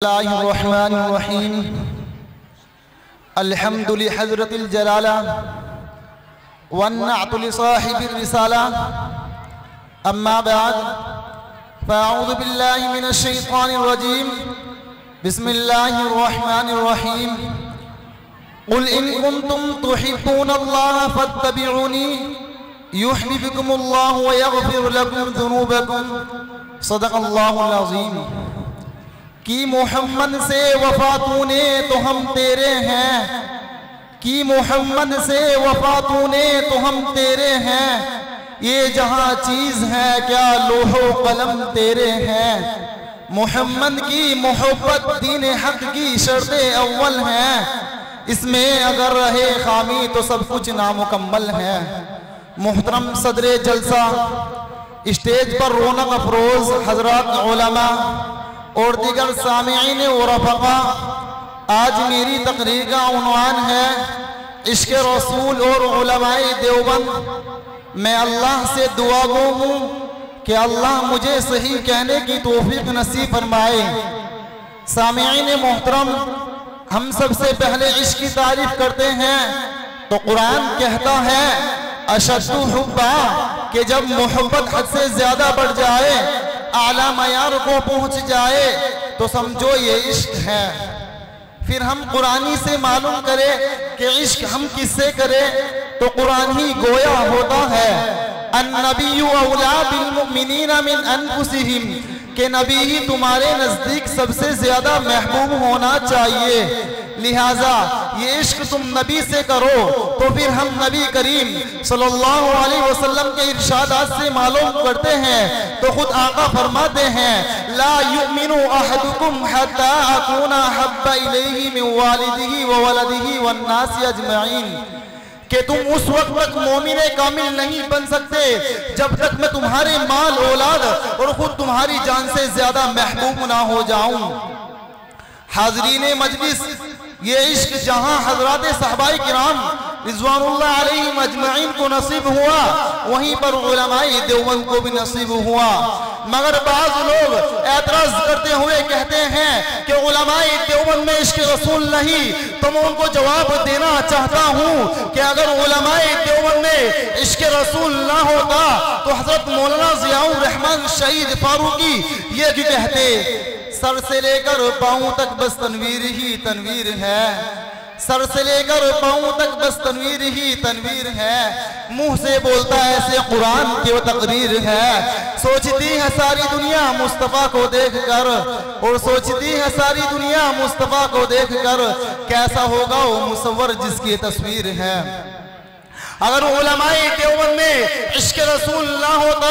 बिस्मिल्लाहिर्रहमानिर्रहीम अल्हम्दु लिहज़रतिल जलाला वन्नअतु लिसाहिबिर रिसाला अम्मा बाद फ़अऊज़ु बिल्लाहि मिनश शैतानिर रजीम बिस्मिल्लाहिर्रहमानिर्रहीम क़ुल इन कुन्तुम तुहिब्बूनल्लाह फत्तबिऊनी युहब्बिबकुमुल्लाहु व यग़फिर लकुम ज़ुनूबकुम सदक़ल्लाहुल अज़ीम। कि मोहम्मद से वफा तूने तो हम तेरे हैं, कि मोहम्मद से वफा तूने तो हम तेरे हैं, ये जहाँ चीज़ है क्या लोहो कलम तेरे हैं। मोहम्मद की मोहब्बत दीन हक की शर्ते अव्वल हैं, इसमें अगर रहे खामी तो सब कुछ नामुकम्मल है। मुहतरम सदरे जलसा, स्टेज पर रौनक अफरोज हजरात उलमा और दीगर सामिईन और रफ़क़ा, आज मेरी तकरीर का उन्वान है इश्क़ रसूल और उलमाए देवबंद। मैं अल्लाह से दुआ गो हूँ कि अल्लाह मुझे सही कहने की तौफ़ीक़ नसीब फरमाए। सामिईन मोहतरम, हम सबसे पहले इश्क़ की तारीफ़ करते हैं तो कुरान कहता है अशद्दु हुब्बा, कि जब मोहब्बत हद से ज़्यादा बढ़ जाए, आला मयार को पहुंच जाए तो समझो ये इश्क है। फिर हम कुरानी से मालूम करें कि इश्क हम किससे करें तो कुरान ही गोया होता है अन्नबिय्यु औला बिल मुमिनीना मिन अनफुसिहिम, के नबी ही तुम्हारे नज़दीक सबसे ज़्यादा महबूब होना चाहिए। लिहाजा ये इश्क तुम नबी से करो तो फिर हम नबी करीम सल्लल्लाहु अलैहि वसल्लम के इरशादात से मालूम करते हैं तो खुद आका फरमाते हैं ला युमिनु अहदुकुम हत्ता अकूना हब्बा इलैहि मिन वालिदिही व वलदिही वन नासी अजमईन, कि तुम उस वक्त तक मोमिन कामिल नहीं बन सकते जब तक मैं तुम्हारे माल औलाद और खुद तुम्हारी जान से ज्यादा महबूब ना हो जाऊं। हाज़रीन मजलिस, ये इश्क जहां हजरात सहाबाए किराम रिज़वानुल्लाह अलैहिम अजमईन को नसीब हुआ, वहीं पर उलमाए देवबंद को भी नसीब हुआ। मगर बाज़ लोग एतराज़ करते हुए कहते हैं कि उलमाए देवबंद में इश्क रसूल नहीं, तो मैं उनको जवाब देना चाहता हूँ कि अगर उलमाए देवबंद में इश्क रसूल ना होता तो हज़रत मौलाना ज़ियाउर रहमान शहीद फारूकी ये क्यों कहते, सर से लेकर पाँव तक बस तनवीर ही तनवीर है, सर से लेकर पाँव तक बस तनवीर ही तनवीर है, मुंह से बोलता है ऐसे कुरान की वो तकरीर है। सोचती है सारी दुनिया मुस्तफ़ा को देखकर, और सोचती है सारी दुनिया मुस्तफ़ा को देखकर, कैसा होगा वो मुसव्वर जिसकी तस्वीर है। अगर उलमाए देवबंद में इश्क़ रसूल ना होता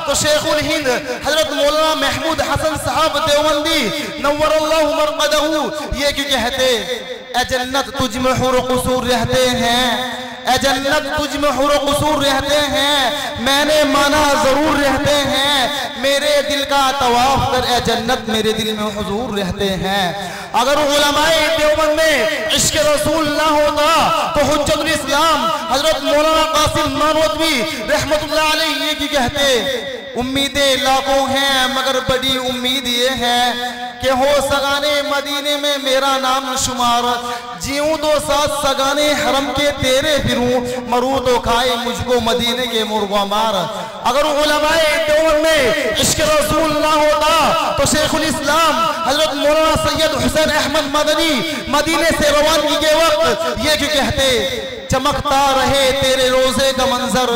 तो शेखुल हिंद हजरत मौलाना महमूद हसन साहब देवबंदी नव्वरल्लाहु मरक़दहू ये क्यों कहते, ए जन्नत तुझ में हुर क़ुसूर रहते हैं, ए जन्नत तुझ में हुर क़ुसूर रहते हैं, मैंने माना ज़रूर रहते हैं, मेरे दिल का तवाफ़ कर ए जन्नत मेरे दिल में हुजूर रहते हैं। अगर उलमाए देवबंद में इश्क़ रसूल ना होता तो हुज्जतुल इस्लाम हजरत मौलाना कासिम नानोतवी रहमतुल्लाह अलैहि ये की कहते, उम्मीदें लाखों हैं मगर बड़ी उम्मीद ये है कि हो सगाने मदीने में मेरा नाम शुमार, जीऊं तो साथ सगाने हरम के तेरे फिरूं, मरूं तो खाए मुझको मदीने के मुर्गा मार। अगर उलमाए देवबंद में इश्क़ रसूल ना होता तो शेखुल इस्लाम हजरत मौलाना सैयद हुसैन अहमद मदनी मदीने से रवानगी के वक्त ये क्यों कहते, चमकता रहे तेरे रोजे का मंजर,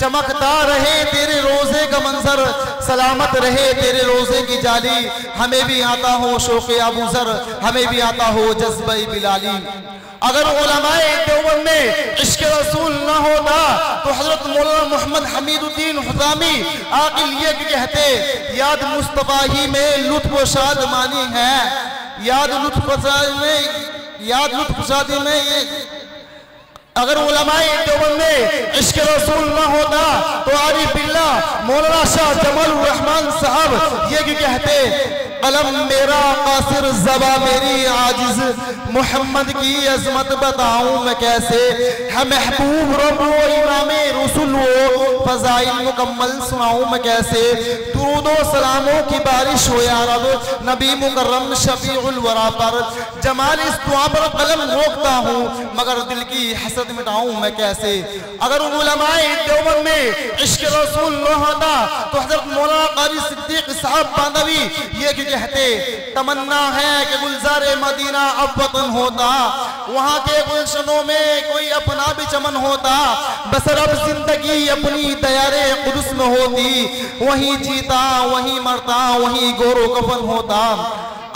चमकता रहे तेरे रोजे का मंजर, सलामत रहे तेरे रोजे की जाली, हमें भी आता हो शौक़े अबू ज़र, हमें भी आता हो जज्बे बिलाली। अगर उलमाए देवबंद में इश्क़ रसूल ना होता तो हजरत मौलाना मोहम्मद हमीदुद्दीन हुज़ामी आकिल ये कहते, याद मुस्तफ़ा ही में लुत्फ़ व शादमानी है, याद लुत्फ़ शादी में ये। अगर उलमाए देवबंद में इश्क़ रसूल ना होता तो आरिफ बिल्लाह मौलाना शाह जमालुर रहमान साहब ये क्यों कहते, कलम मेरा कासिर, ज़बा मेरी आजिज़, मोहम्मद की अज़मत बताऊं मैं कैसे। है महबूब रब वो, इमाम रसूल वो, फ़ज़ाइल मुकम्मल सुनाऊं मैं कैसे। दुरूद व सलामों की बारिश हो या रब नबी मुकर्रम शफीउल वरा पर। जमाल इस दुआ पर कलम रोकता हूँ, मगर दिल की हसद मिटाऊं मैं कैसे। अगर उलमाए देवबंद में इश्क रसूल न होता तो हज़रत मौलाना क़ारी सिद्दीक़ साहब बांदवी ये क्यों कहते, तमन्ना है कि गुलज़ारे मदीना अब वतन होता, वहाँ के गुलशनों में कोई अपना भी चमन होता, बसर अब जिंदगी अपनी दयारे कुदस में होती, वहीं जीता वहीं मरता वहीं गोरो कफन होता।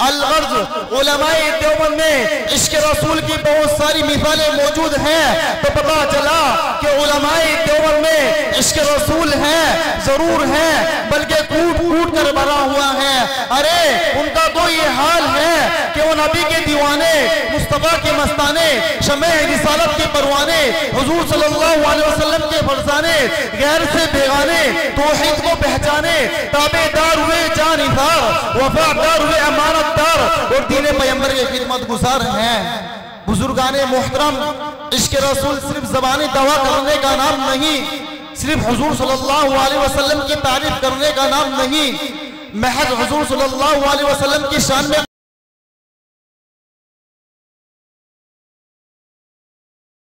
अल-गर्ज़ उलमाए देवबंद में इश्क रसूल की बहुत सारी मिसालें मौजूद हैं, तो पता चला कि उलमाए देवबंद में इश्क रसूल है, जरूर है, बल्कि कूट कूट कर भरा हुआ है। अरे उनका तो ये हाल है कि वो नबी के दीवाने, मुस्तफा के मस्ताने, शमे रिसालत के परवाने, हुजूर सल्लल्लाहु अलैहि वसल्लम के फरजाने, गैर से बेगाने, तौहीद को पहचाने, ताबेदार हुए जानिसार, वफादार हुए अमानतदार और दीन पैगंबर के खिदमत गुजार हैं। बुजुर्गाने मोहतरम, इश्क रसूल सिर्फ ज़बानी दवा करने का नाम नहीं, सिर्फ हुजूर सल्लल्लाहु अलैहि वसल्लम की तारीफ करने का नाम नहीं, महज हुजूर सल्लल्लाहु अलैहि वसल्लम की शान में